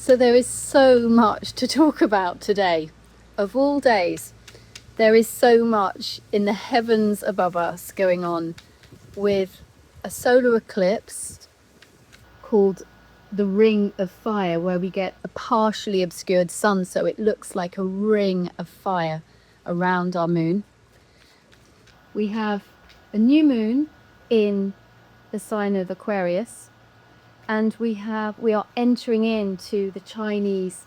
So there is so much to talk about today. Of all days, there is so much in the heavens above us going on with a solar eclipse called the Ring of Fire, where we get a partially obscured sun, so it looks like a ring of fire around our moon. We have a new moon in the sign of Aquarius, and we are entering into the Chinese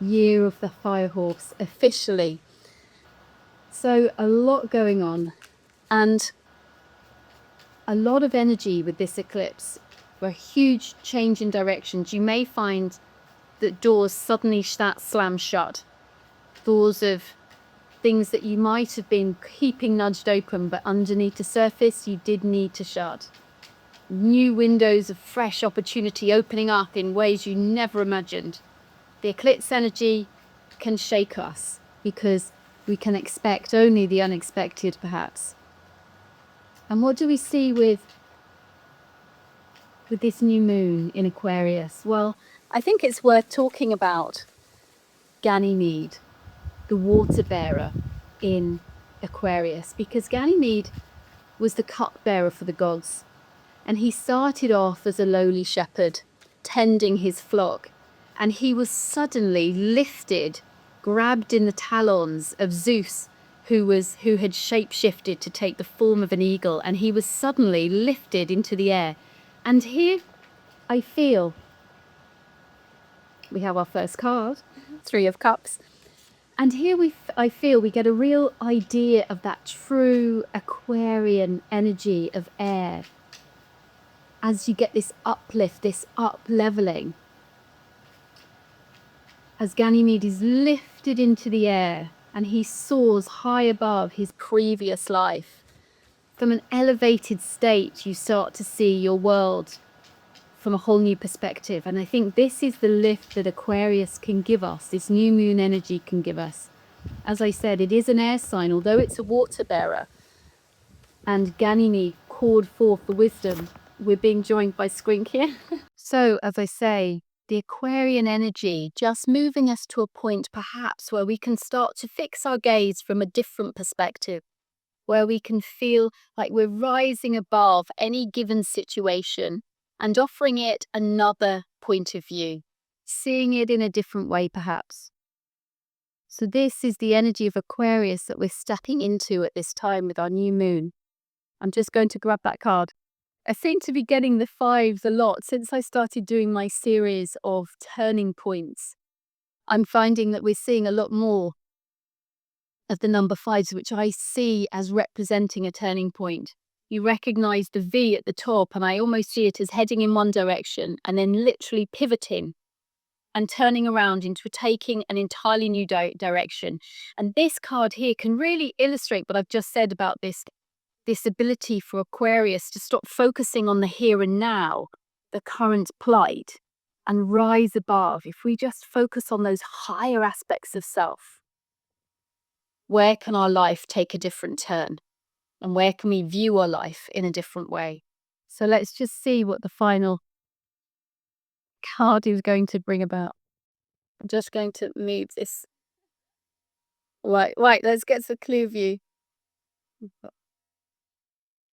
Year of the Fire Horse officially. So a lot going on and a lot of energy with this eclipse. For a huge change in directions. You may find that doors suddenly slam shut. Doors of things that you might have been keeping nudged open, but underneath the surface you did need to shut. New windows of fresh opportunity opening up in ways you never imagined. The eclipse energy can shake us because we can expect only the unexpected, perhaps. And what do we see with this new moon in Aquarius? Well, I think it's worth talking about Ganymede, the water bearer in Aquarius, because Ganymede was the cupbearer for the gods. And he started off as a lowly shepherd, tending his flock, and he was suddenly lifted, grabbed in the talons of Zeus, who had shape-shifted to take the form of an eagle, and he was suddenly lifted into the air. And here, I feel, we have our first card, Three of Cups, and here I feel we get a real idea of that true Aquarian energy of air. As you get this uplift, this up-leveling, as Ganymede is lifted into the air and he soars high above his previous life. From an elevated state, you start to see your world from a whole new perspective. And I think this is the lift that Aquarius can give us, this new moon energy can give us. As I said, it is an air sign, although it's a water bearer. And Ganymede called forth the wisdom. We're being joined by Squink here. So, as I say, the Aquarian energy just moving us to a point perhaps where we can start to fix our gaze from a different perspective, where we can feel like we're rising above any given situation and offering it another point of view, seeing it in a different way perhaps. So this is the energy of Aquarius that we're stepping into at this time with our new moon. I'm just going to grab that card. I seem to be getting the fives a lot since I started doing my series of turning points. I'm finding that we're seeing a lot more of the number fives, which I see as representing a turning point. You recognize the V at the top, and I almost see it as heading in one direction and then literally pivoting and turning around into taking an entirely new direction. And this card here can really illustrate what I've just said about this ability for Aquarius to stop focusing on the here and now, the current plight, and rise above. If we just focus on those higher aspects of self, where can our life take a different turn? And where can we view our life in a different way? So let's just see what the final card is going to bring about. I'm just going to move this. Right, let's get the clue view.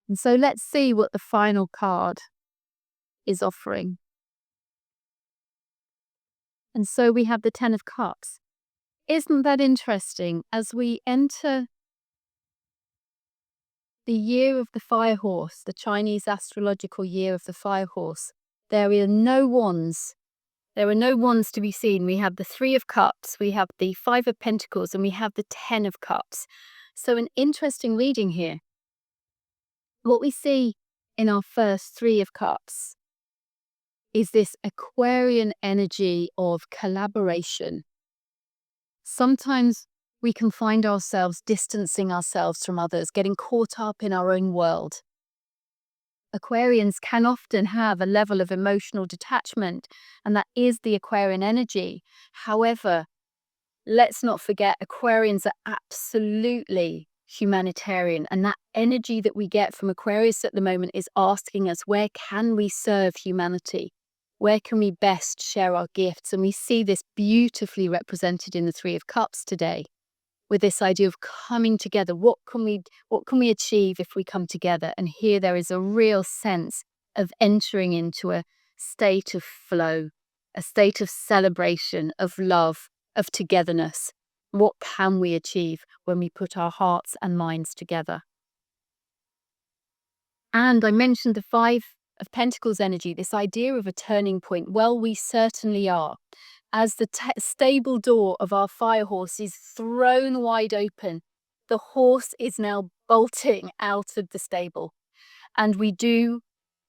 And so let's see what the final card is offering. And so we have the Ten of Cups. Isn't that interesting? As we enter the year of the fire horse, the Chinese astrological year of the fire horse, there are no wands. There are no wands to be seen. We have the Three of Cups, we have the Five of Pentacles, and we have the Ten of Cups. So an interesting reading here. What we see in our first Three of Cups is this Aquarian energy of collaboration. Sometimes we can find ourselves distancing ourselves from others, getting caught up in our own world. Aquarians can often have a level of emotional detachment, and that is the Aquarian energy. However, let's not forget Aquarians are absolutely humanitarian, and that energy that we get from Aquarius at the moment is asking us, where can we serve humanity? Where can we best share our gifts? And we see this beautifully represented in the Three of Cups today, with this idea of coming together. What can we achieve if we come together? And here there is a real sense of entering into a state of flow, a state of celebration, of love, of togetherness. What can we achieve when we put our hearts and minds together? And I mentioned the Five of Pentacles energy, this idea of a turning point. Well, we certainly are. As the stable door of our fire horse is thrown wide open, the horse is now bolting out of the stable. And we do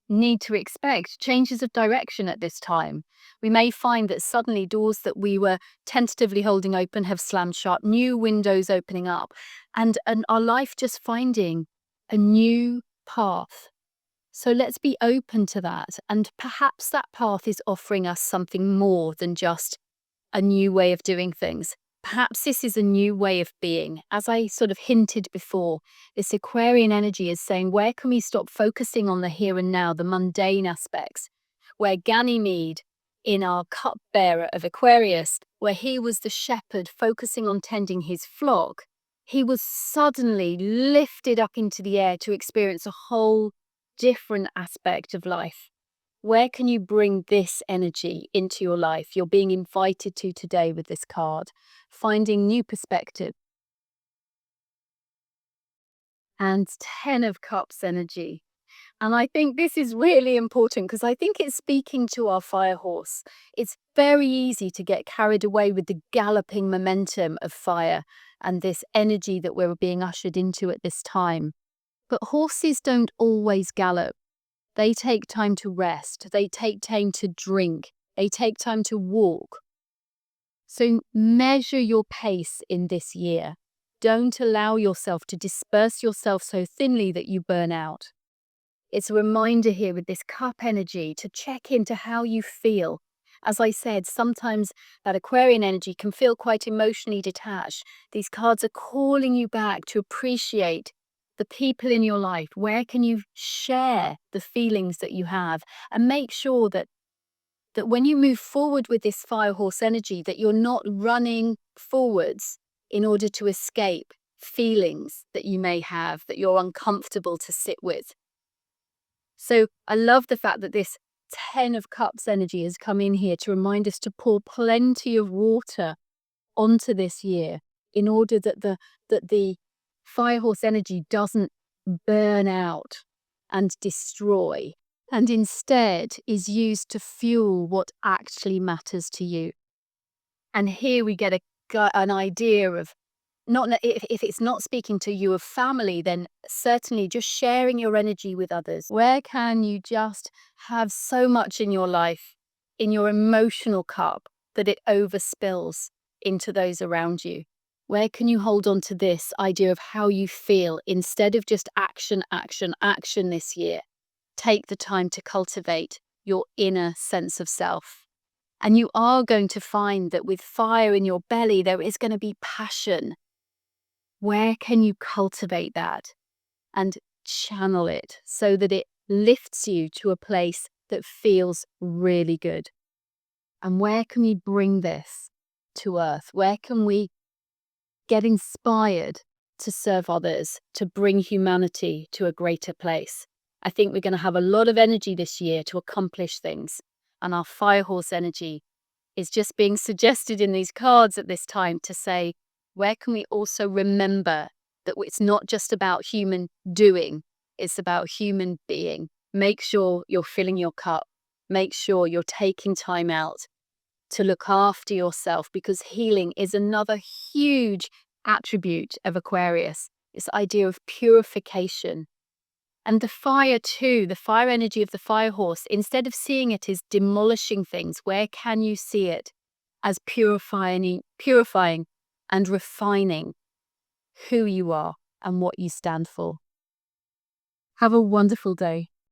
need to expect changes of direction at this time. We may find that suddenly doors that we were tentatively holding open have slammed shut, new windows opening up, and our life just finding a new path. So let's be open to that. And perhaps that path is offering us something more than just a new way of doing things. Perhaps this is a new way of being. As I sort of hinted before, this Aquarian energy is saying, where can we stop focusing on the here and now, the mundane aspects? Where Ganymede, in our cupbearer of Aquarius, where he was the shepherd focusing on tending his flock, he was suddenly lifted up into the air to experience a whole different aspect of life. Where can you bring this energy into your life? You're being invited to today with this card, finding new perspective. And 10 of Cups energy. And I think this is really important because I think it's speaking to our fire horse. It's very easy to get carried away with the galloping momentum of fire and this energy that we're being ushered into at this time. But horses don't always gallop. They take time to rest. They take time to drink. They take time to walk. So measure your pace in this year. Don't allow yourself to disperse yourself so thinly that you burn out. It's a reminder here with this cup energy to check into how you feel. As I said, sometimes that Aquarian energy can feel quite emotionally detached. These cards are calling you back to appreciate the people in your life. Where can you share the feelings that you have? And make sure that when you move forward with this fire horse energy, that you're not running forwards in order to escape feelings that you may have that you're uncomfortable to sit with. So I love the fact that this 10 of Cups energy has come in here to remind us to pour plenty of water onto this year in order that the fire horse energy doesn't burn out and destroy, and instead is used to fuel what actually matters to you. And here we get an idea of, if it's not speaking to you of family, then certainly just sharing your energy with others. Where can you just have so much in your life, in your emotional cup, that it overspills into those around you? Where can you hold on to this idea of how you feel instead of just action, action, action this year? Take the time to cultivate your inner sense of self. And you are going to find that with fire in your belly, there is going to be passion. Where can you cultivate that and channel it so that it lifts you to a place that feels really good? And where can we bring this to earth? Where can we get inspired to serve others, to bring humanity to a greater place? I think we're going to have a lot of energy this year to accomplish things. And our fire horse energy is just being suggested in these cards at this time to say, where can we also remember that it's not just about human doing, it's about human being. Make sure you're filling your cup. Make sure you're taking time out to look after yourself, because healing is another huge attribute of Aquarius. This idea of purification. And the fire too, the fire energy of the fire horse, instead of seeing it as demolishing things, where can you see it as purifying and refining who you are and what you stand for? Have a wonderful day.